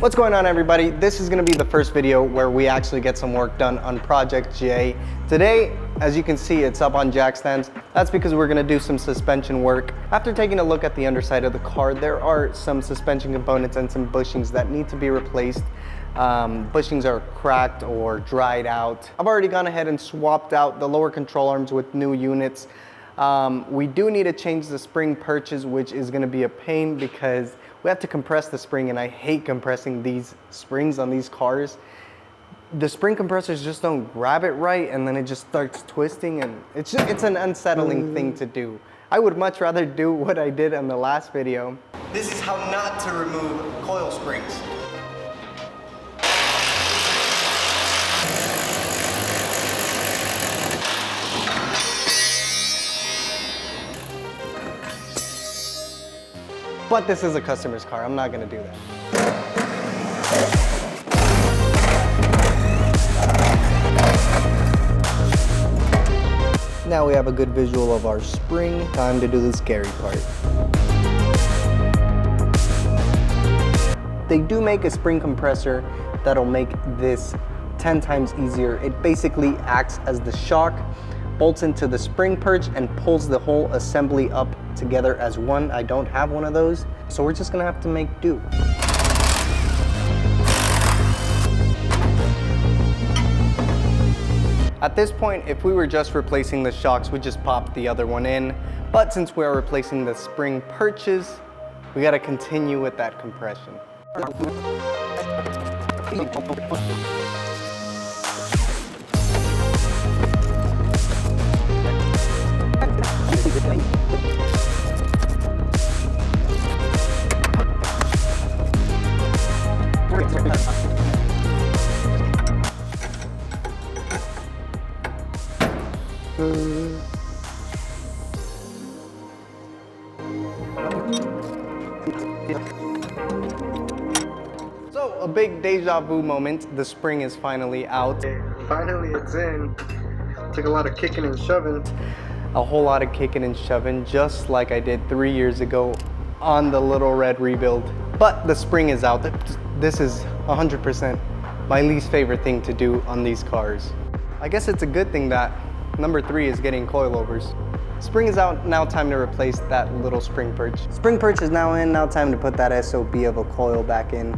What's going on, everybody? This is going to be the first video where we actually get some work done on Project J. Today, as you can see, it's up on jack stands. That's because we're going to do some suspension work. After taking a look at the underside of the car, there are some suspension components and some bushings that need to be replaced. Bushings are cracked or dried out. I've already gone ahead and swapped out the lower control arms with new units. We do need to change the spring perches, which is going to be a pain because we have to compress the spring, and I hate compressing these springs on these cars. The spring compressors just don't grab it right, and then it just starts twisting, and it's an unsettling thing to do. I would much rather do what I did in the last video. This is how not to remove coil springs. But this is a customer's car, I'm not gonna do that. Now we have a good visual of our spring. Time to do the scary part. They do make a spring compressor that'll make this 10 times easier. It basically acts as the shock, bolts into the spring perch, and pulls the whole assembly up together as one. I don't have one of those, so we're just gonna have to make do. At this point, if we were just replacing the shocks, we just pop the other one in. But since we are replacing the spring perches, we gotta continue with that compression. So, a big deja vu moment. The spring is finally out. Finally, it's in. Took a lot of kicking and shoving. A whole lot of kicking and shoving, just like I did 3 years ago on the Little Red rebuild. But the spring is out. This is 100% my least favorite thing to do on these cars. I guess it's a good thing that number 3 is getting coilovers. Spring is out, now time to replace that little spring perch. Spring perch is now in, now time to put that SOB of a coil back in.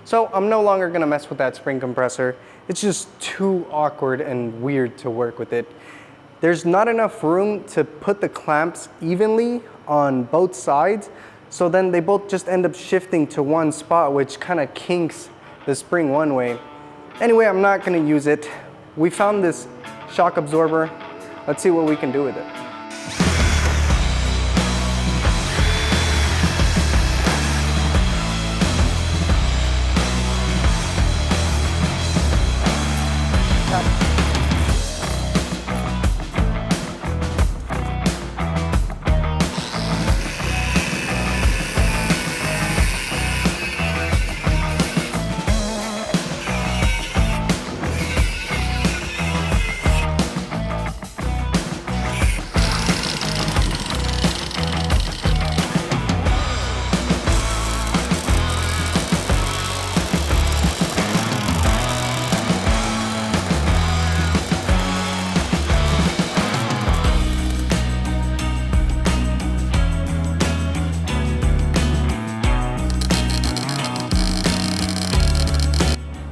So I'm no longer gonna mess with that spring compressor. It's just too awkward and weird to work with it. There's not enough room to put the clamps evenly on both sides, so then they both just end up shifting to one spot, which kind of kinks the spring one way. Anyway, I'm not gonna use it. We found this shock absorber. Let's see what we can do with it.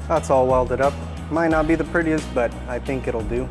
That's all welded up. Might not be the prettiest, but I think it'll do.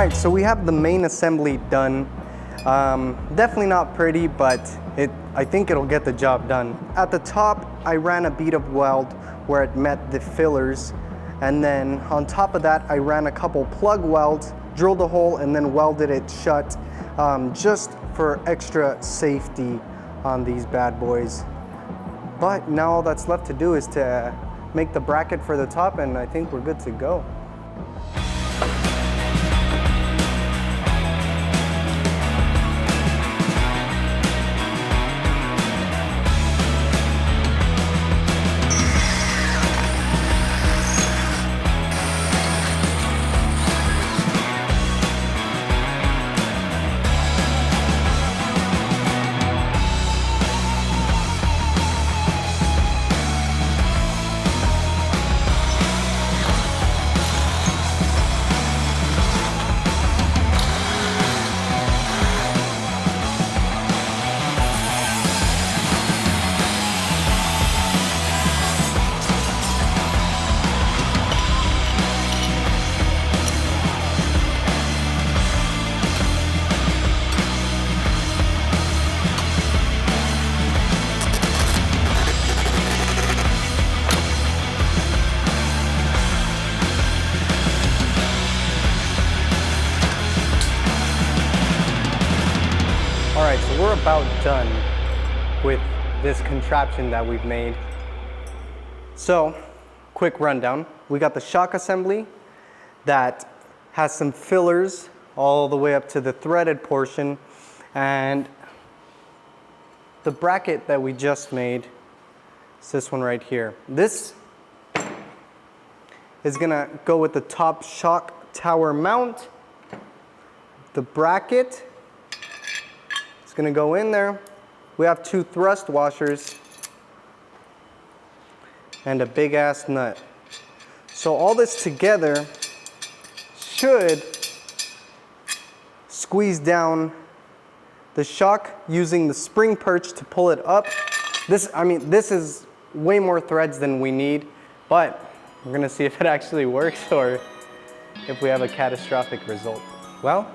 right, so we have the main assembly done. Definitely not pretty, but I think it'll get the job done. At the top, I ran a bead of weld where it met the fillers. And then on top of that, I ran a couple plug welds, drilled a hole, and then welded it shut, just for extra safety on these bad boys. But now all that's left to do is to make the bracket for the top, and I think we're good to go. All right, so we're about done with this contraption that we've made. So, quick rundown. We got the shock assembly that has some fillers all the way up to the threaded portion, and the bracket that we just made is this one right here. This is gonna go with the top shock tower mount. The bracket is gonna go in there. We have 2 thrust washers and a big ass nut. So all this together should squeeze down the shock using the spring perch to pull it up. This is way more threads than we need, but we're gonna see if it actually works or if we have a catastrophic result. Well,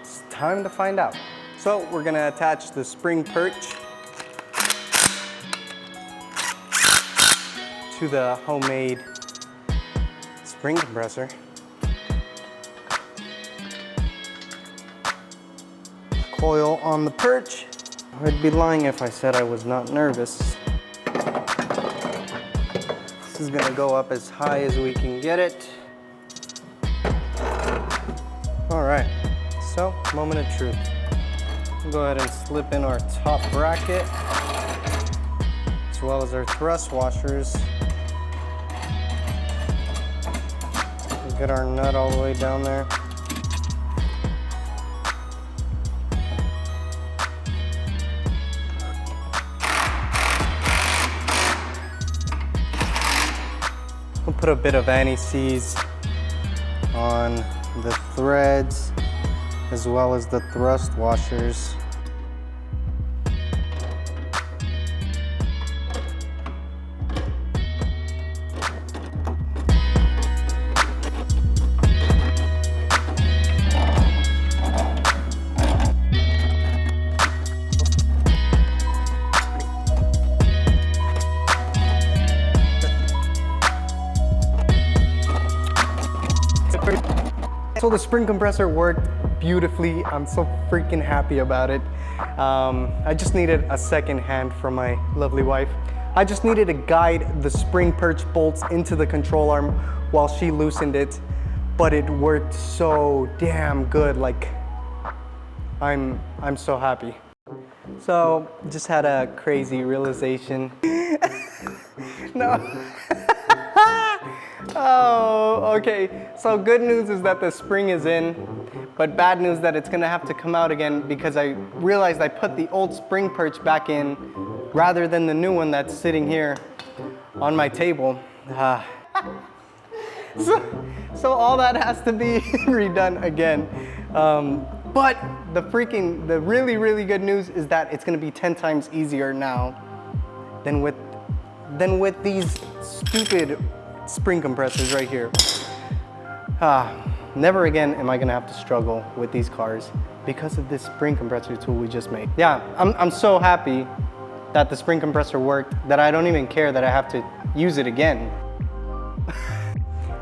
it's time to find out. So we're gonna attach the spring perch to the homemade spring compressor. Coil on the perch. I'd be lying if I said I was not nervous. This is gonna go up as high as we can get it. All right, so moment of truth. We'll go ahead and slip in our top bracket, as well as our thrust washers. We'll get our nut all the way down there. We'll put a bit of anti-seize on the threads as well as the thrust washers. So the spring compressor worked beautifully. I'm so freaking happy about it. I just needed a second hand from my lovely wife. I just needed to guide the spring perch bolts into the control arm while she loosened it, but it worked so damn good. Like, I'm so happy. So just had a crazy realization. No. Oh, okay. So good news is that the spring is in, but bad news that it's gonna have to come out again because I realized I put the old spring perch back in rather than the new one that's sitting here on my table. So all that has to be redone again. But the really, really good news is that it's gonna be 10 times easier now than with these stupid spring compressors right here. never again am I gonna have to struggle with these cars because of this spring compressor tool we just made. Yeah, I'm so happy that the spring compressor worked that I don't even care that I have to use it again.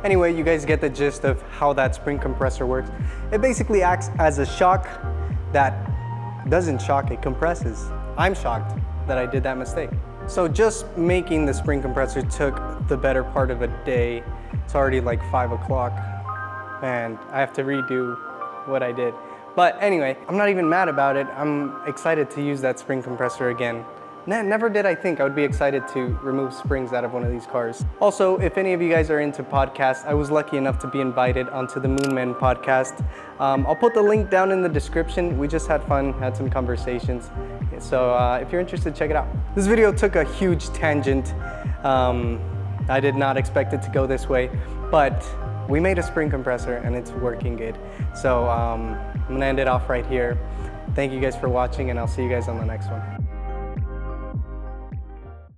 Anyway, you guys get the gist of how that spring compressor works. It basically acts as a shock that doesn't shock, it compresses. I'm shocked that I did that mistake. So just making the spring compressor took the better part of a day. It's already like 5 o'clock and I have to redo what I did. But anyway, I'm not even mad about it. I'm excited to use that spring compressor again. Never did I think I would be excited to remove springs out of one of these cars. Also, if any of you guys are into podcasts, I was lucky enough to be invited onto the Moonmen podcast. I'll put the link down in the description. We just had fun, had some conversations. So if you're interested, check it out. This video took a huge tangent. I did not expect it to go this way, but we made a spring compressor and it's working good. So I'm gonna end it off right here. Thank you guys for watching and I'll see you guys on the next one.